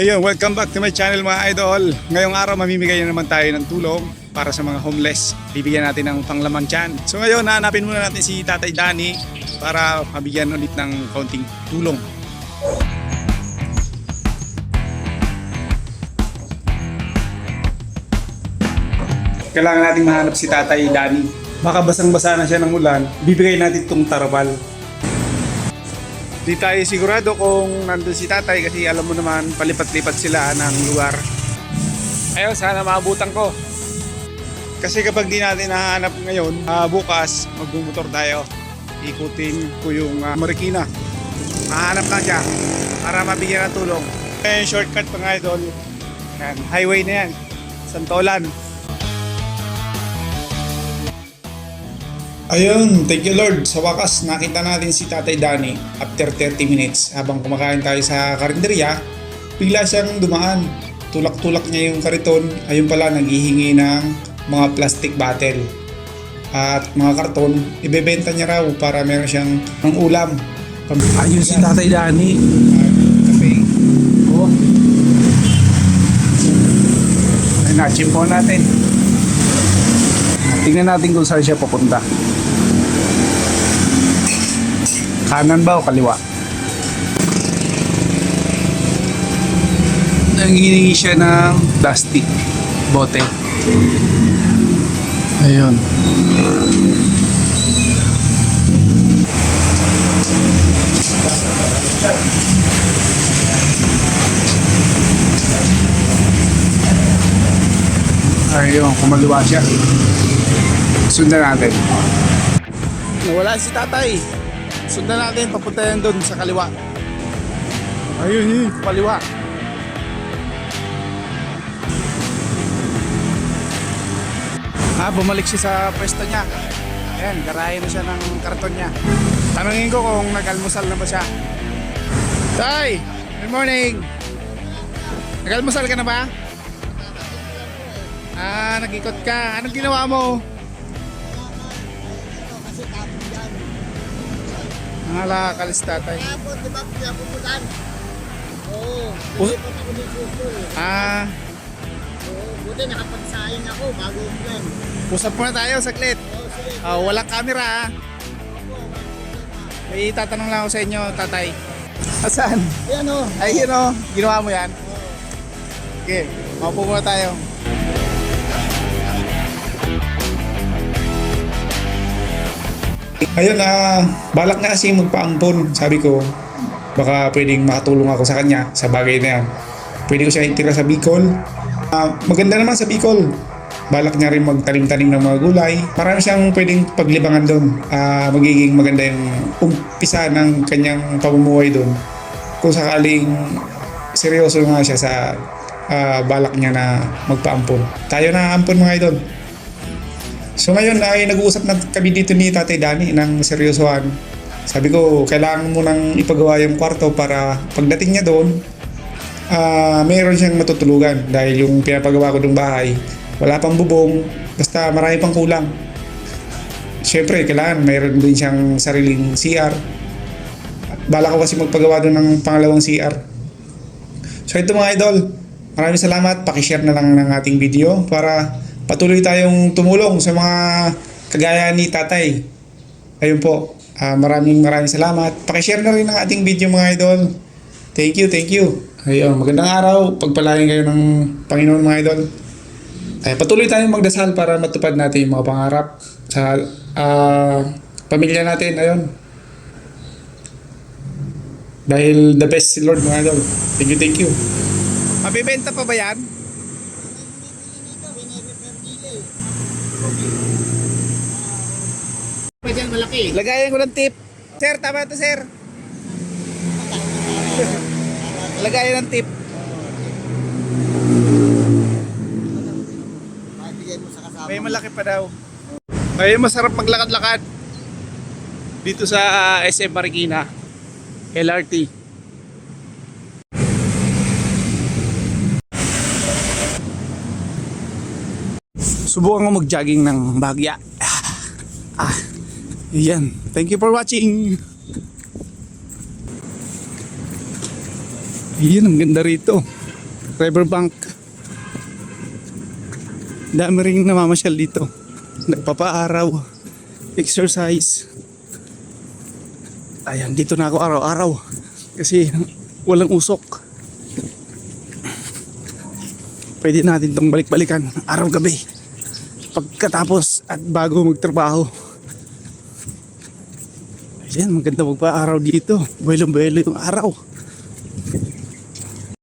Ayun, welcome back to my channel mga idol. Ngayong araw mamimigay na naman tayo ng tulong para sa mga homeless. Bibigyan natin ng panglamang tiyan. So ngayon, hanapin muna natin si Tatay Danny para mabigyan ulit ng kaunting tulong. Kailangan natin mahanap si Tatay Danny. Baka basang-basa na siya ng ulan, bibigay natin itong tarabal. Di tayo sigurado kung nandun si Tatay kasi alam mo naman palipat-lipat sila ng lugar. Ayun, sana maabutan ko. Kasi kapag di natin nahanap ngayon, bukas magbumotor tayo. Ikutin ko yung Marikina. Mahanap lang siya para mabigyan ng tulong. Yung shortcut mga idol. Yan, highway na yan. Santolan. Ayun, thank you Lord. Sa wakas, nakita natin si Tatay Danny after 30 minutes. Habang kumakain tayo sa karinderya, bigla siyang dumaan. Tulak-tulak niya yung kariton. Ayun pala, naghihingi ng mga plastic bottle at mga karton. Ibebenta niya raw para meron siyang ng ulam. Ayun si Tatay Danny. Kape. Oh. Ay, na-chimpo natin. Tingnan natin kung saan siya papunta. Kanan ba o kaliwa? Nangihingi siya ng plastic bote. Ayun. Ayun, kumaliwa siya. Sundan natin. Nawala si Tatay. Sundan natin, papunta yan doon sa kaliwa. Ayun, kaliwa. Bumalik siya sa pwesto niya. Ayan, garahin na siya ng karton niya. Tanungin ko kung nag-almusal na ba siya. Tay, good morning. Nag-almusal ka na ba? Nag-ikot ka. Anong ginawa mo? Nangala kalis Tatay. Kapon, di ba? Pinapuputan. Oo. Us- Pinapuputan ako ng susul. Oo, Buti nakapagsaing ako bago umulan. usap muna tayo saglit. Oo, sige. Walang camera. May tatanong lang ako sa inyo, Tatay. Asan? Ayan o. Ay, yun o. Ginawa mo yan? Okay, maupo muna tayo. Ayun, balak na kasi magpaampon. Sabi ko, baka pwedeng makatulong ako sa kanya sa bagay na yan. Pwede ko siya itira sa Bicol. Maganda naman sa Bicol. Balak niya rin magtanim-tanim ng mga gulay. Marami siyang pwedeng paglibangan doon. Magiging maganda yung umpisa ng kanyang pamumuhay doon. Kung sakaling seryoso nga siya sa balak niya na magpaampon. Tayo na ampon mga idol. So ngayon ay nag-uusap na kami dito ni Tatay Danny ng seryosohan. Sabi ko, kailangan mo nang ipagawa yung kwarto para pagdating niya doon, mayroon siyang matutulugan. Dahil yung pinapagawa ko ng bahay, wala pang bubong, basta marami pang kulang. Siyempre, kailangan mayroon din siyang sariling CR. Bala ko kasi magpagawa doon ng pangalawang CR. So ito mga idol, maraming salamat. Pakishare na lang ng ating video para patuloy tayong tumulong sa mga kagaya ni Tatay. Ayun po, maraming salamat. Pakishare na rin ang ating video mga idol. Thank you, thank you. Ayun, magandang araw. Pagpalain kayo ng Panginoon mga idol. Patuloy tayong magdasal para matupad natin yung mga pangarap sa pamilya natin. Ayun. Dahil the best si Lord mga idol. Thank you, thank you. Mabibenta pa ba yan? Pwede yan malaki. Lagayan ko ng tip. Sir, tama ito sir. Lagayan ng tip. Bigay mo sa kasama. May malaki pa daw. May masarap maglakad-lakad dito sa SM Marikina, LRT. Subukan ko mag-jogging ng bahagya. Yan. Thank you for watching. Yan, ang ganda rito. riverbank. Dami rin namamasyal dito. Nagpapaaraw, exercise. Ayan, dito na ako araw-araw kasi walang usok. Pwede natin itong balik-balikan araw-gabi pagkatapos at bago magtrabaho. Ayan, maganda magpa-araw dito. Buwelo-buwelo yung araw.